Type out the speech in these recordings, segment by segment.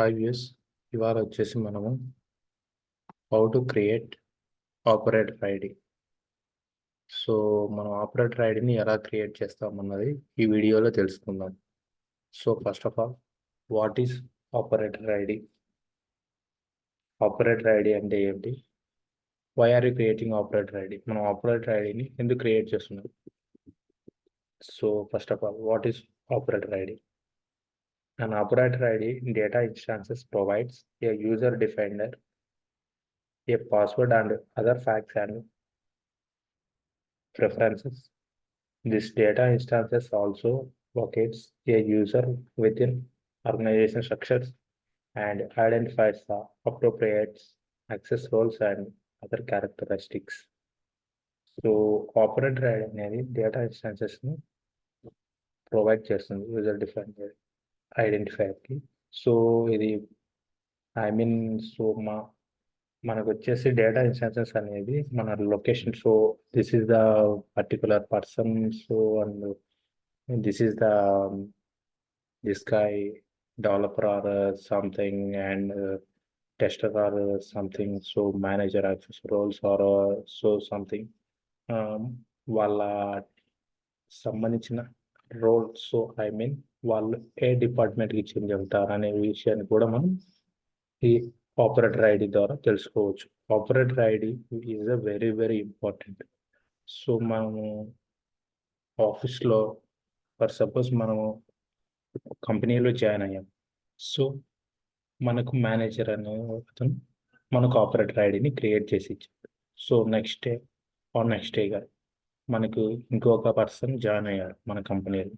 5 years ఇవాళ వచ్చేసి మనము how to create operator ID. So మనం ఆపరేటర్ ఐడిని ఎలా క్రియేట్ చేస్తామన్నది ఈ వీడియోలో తెలుసుకుందాం. So first of all, what is operator ID? Operator ID అంటే ఏంటి? Why are you creating operator ID? మనం ఆపరేటర్ ఐడిని ఎందుకు క్రియేట్ చేస్తున్నాం? So first of all, what is operator ID? An operator ID data instances provides a user definer, a password and other facts and preferences. This data instances also locates a user within organization structures and identifies the appropriate access roles and other characteristics. So operator ID అనేది data instances ని provide చేస్తుంది user defined identifier కి. So ఇది I mean so మనకు వచ్చేసి data instances అనేది మన location. So this is the particular person. So and this is the this guy developer or something, and tester or something. So manager access roles or so something, వాళ్ళ సంబంధించిన role. So I mean వాళ్ళు ఏ డిపార్ట్మెంట్కి చెంది ఉంటారు అనే విషయాన్ని కూడా మనం ఈ ఆపరేటర్ ఐడి ద్వారా తెలుసుకోవచ్చు. Operator ID is a very very important. So మనము ఆఫీస్లో ఫర్ సపోజ్ మనము కంపెనీలో జాయిన్ అయ్యాం. సో మనకు మేనేజర్ అనే అతను మనకు ఆపరేటర్ ఐడిని క్రియేట్ చేసి ఇచ్చాడు. సో నెక్స్ట్ డేగా మనకు ఇంకొక పర్సన్ జాయిన్ అయ్యాడు మన కంపెనీలో.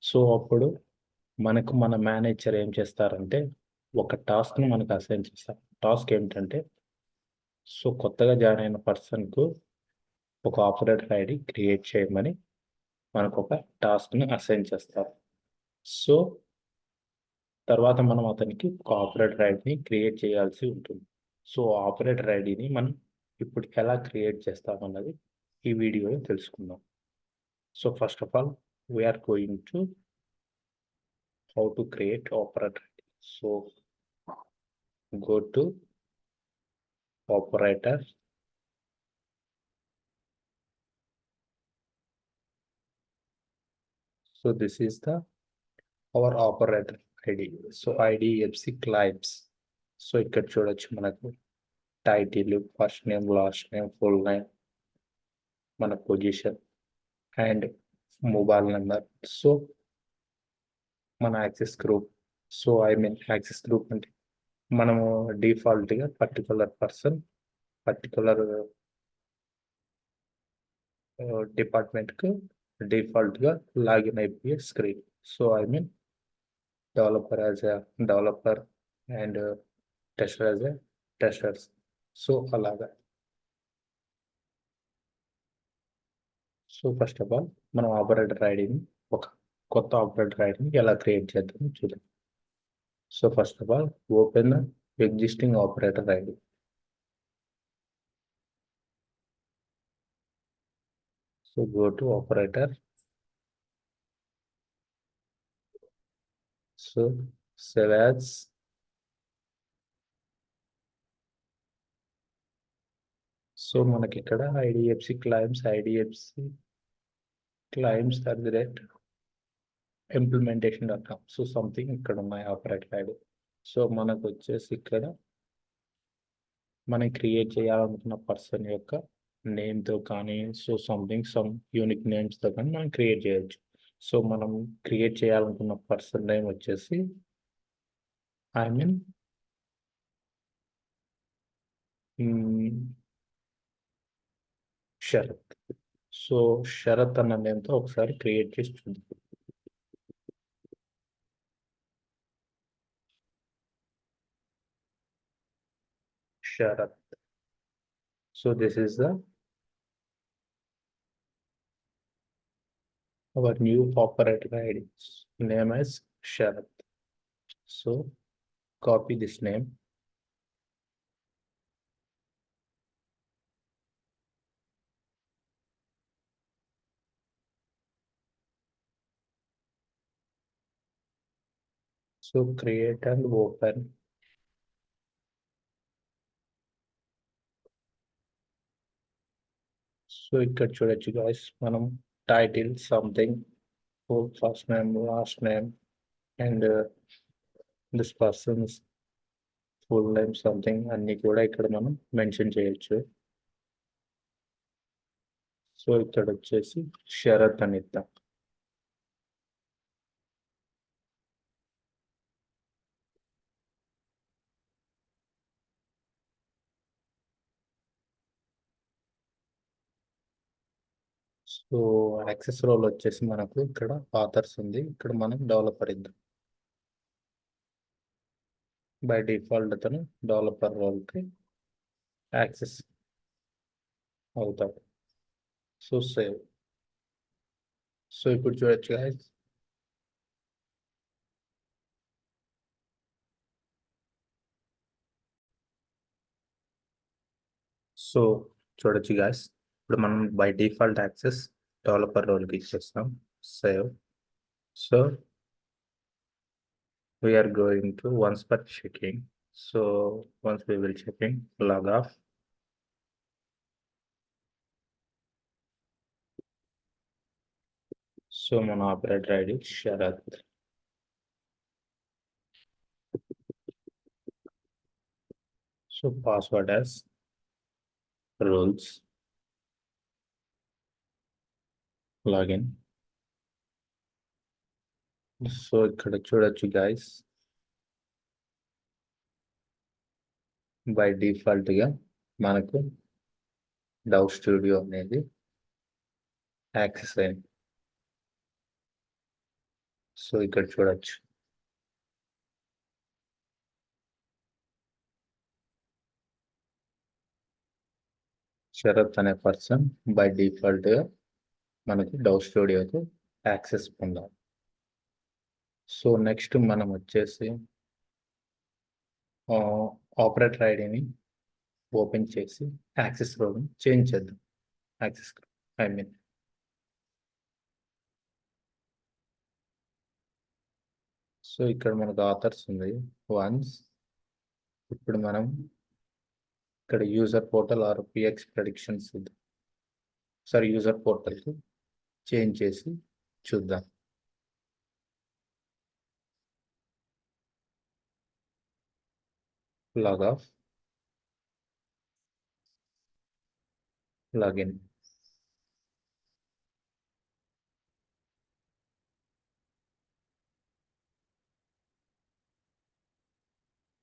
సో అప్పుడు మనకు మన మేనేజర్ ఏం చేస్తారంటే ఒక టాస్క్ని మనకు అసైన్ చేస్తారు. టాస్క్ ఏమిటంటే, సో కొత్తగా జాయిన్ అయిన పర్సన్కు ఒక ఆపరేటర్ ఐడి క్రియేట్ చేయమని మనకు ఒక టాస్క్ని అసైన్ చేస్తారు. సో తర్వాత మనం అతనికి ఒక ఆపరేటర్ ఐడిని క్రియేట్ చేయాల్సి ఉంటుంది. సో ఆపరేటర్ ఐడిని మనం ఇప్పుడు ఎలా క్రియేట్ చేస్తామన్నది ఈ వీడియోలో తెలుసుకుందాం. So first of all, we are going to how to create operator ID. So go to operator. So this is our operator ID. So IDFC clients. So ఇక్కడ చూడొచ్చు మనకు title, first name, last name, full name, మన position and mobile number. So మన access group. So I mean access group అంటే మనము డిఫాల్ట్గా particular person particular డిపార్ట్మెంట్కు డిఫాల్ట్గా login అయిపోయే screen. So I mean developer as a developer and tester as a testers. So అలాగా. So first of all, మనం operator ఐడిని ఒక కొత్త ఆపరేటర్ ఐడిని ఎలా క్రియేట్ చేద్దామో చూద్దాం. So first of all, open existing operator ID. So go to operator. So save as. So మనకి ఇక్కడ IDFC claims implementation.com. So something ఇక్కడ ఉన్నాయి ఆపరేటర్ ఐడి. సో మనకు వచ్చేసి ఇక్కడ మనం క్రియేట్ చేయాలనుకున్న పర్సన్ యొక్క నేమ్తో కానీ, సో సంథింగ్ సమ్ యూనిక్ నేమ్స్తో కానీ మనం క్రియేట్ చేయొచ్చు. సో మనం క్రియేట్ చేయాలనుకున్న పర్సన్ నేమ్ వచ్చేసి I mean Sharath. So Sharath అన్న నేమ్తో ఒకసారి క్రియేట్ చేసి చూద్దాం. Sharath. So this is our new operator ID. Name as Sharath. So copy this name. So create and open. So ఇక్కడ చూడొచ్చు guys, మనం title something, first name, last name, and this persons full name something అన్ని కూడా ఇక్కడ మనం mention చేయొచ్చు. So ఇక్కడ వచ్చేసి షరత్ అని ఇద్దాం. సో యాక్సెస్ రోల్ వచ్చేసి మనకు ఇక్కడ ఆథర్స్ ఉంది, ఇక్కడ మనం డెవలపర్ ఇద్దాం. బై డిఫాల్ట్ అతను డెవలపర్ రోల్కి యాక్సెస్ అవుతాడు. So save. సో ఇప్పుడు చూడొచ్చు guys, సో చూడొచ్చు guys, ఇప్పుడు మనం బై డిఫాల్ట్ యాక్సెస్ డెవలపర్ రోల్కి ఇచ్చేస్తాం. Save. So we are going to once per checking. So once we will checking, log off. So మన operator ID Sharath. So password as rules. Login. So ఇక్కడ చూడొచ్చు guys, by డిఫాల్ట్గా మనకు Dove studio అనేది access అయింది. So ఇక్కడ చూడొచ్చు. శరత్ అనే పర్సన్ బై డిఫాల్ట్గా మనకి డవ్ స్టూడియోకి యాక్సెస్ పొందాలి. సో నెక్స్ట్ మనం వచ్చేసి ఆపరేటర్ ఐడిని ఓపెన్ చేసి యాక్సెస్ రోల్ని చేంజ్ చేద్దాం. యాక్సెస్ సో ఇక్కడ మనకు ఆథర్స్ ఉంది వన్స్. ఇప్పుడు మనం ఇక్కడ user portal or PX predictions sorry user పోర్టల్కి చేంజ్ చేసి చూద్దాం. Log off, login.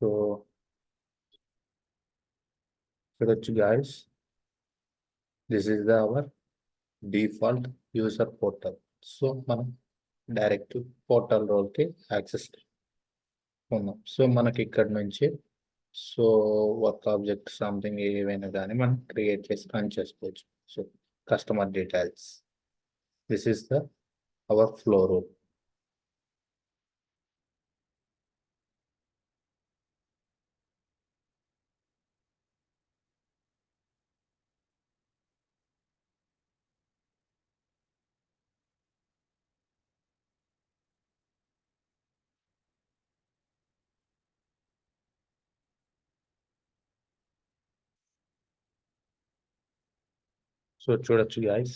సో చూడొచ్చు guys, this is the our default user portal. So మనం డైరెక్ట్ పోర్టల్ రోల్కి యాక్సెస్ ఉన్నాం. సో మనకి ఇక్కడ నుంచి సో వర్క్ ఆబ్జెక్ట్ సంథింగ్ ఏవైనా కానీ మనం క్రియేట్ చేసి రన్ చేసుకోవచ్చు. So customer details, this is the our flow rule. So చూడొచ్చు guys,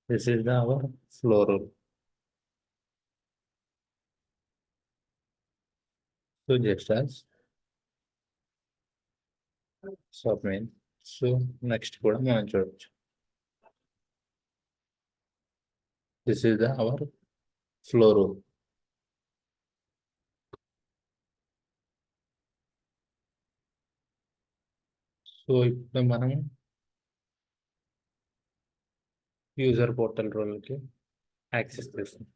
this is the our flow rule. So just as submit. So next కూడా మనం చూడొచ్చు, this is the our flow rule. So ఇప్పుడు మనం user portal రోల్కి access చేస్తాం.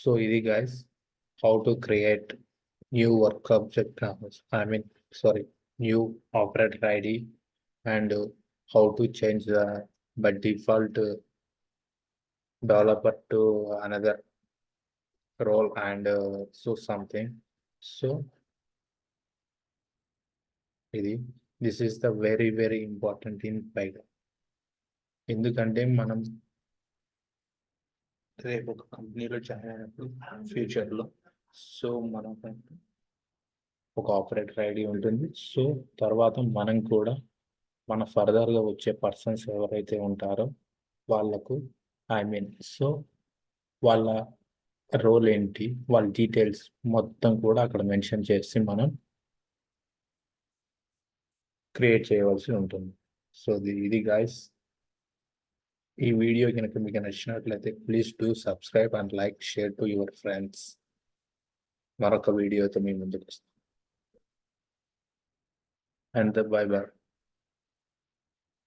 So ఇది guys, how to create new work object, new operator ID, and how to change the by default developer to another role, and so something. So this is the very important in Python. ఎందుకంటే మనం రేపు ఒక కంపెనీలో join అయినప్పుడు ఫ్యూచర్లో so మనం ఒక operator ID ఉంటుంది. సో తర్వాత మనం కూడా మన ఫర్దర్గా వచ్చే పర్సన్స్ ఎవరైతే ఉంటారో వాళ్ళకు సో వాళ్ళ రోల్ ఏంటి, వాళ్ళ డీటెయిల్స్ మొత్తం కూడా అక్కడ మెన్షన్ చేసి మనం క్రియేట్ చేయవలసి ఉంటుంది. సో ఇది గాయస్, ఈ వీడియో కనుక మీకు నచ్చినట్లయితే please do subscribe and like, share to your friends. మరొక వీడియోతో మీ ముందుకు వస్తాం. And by by.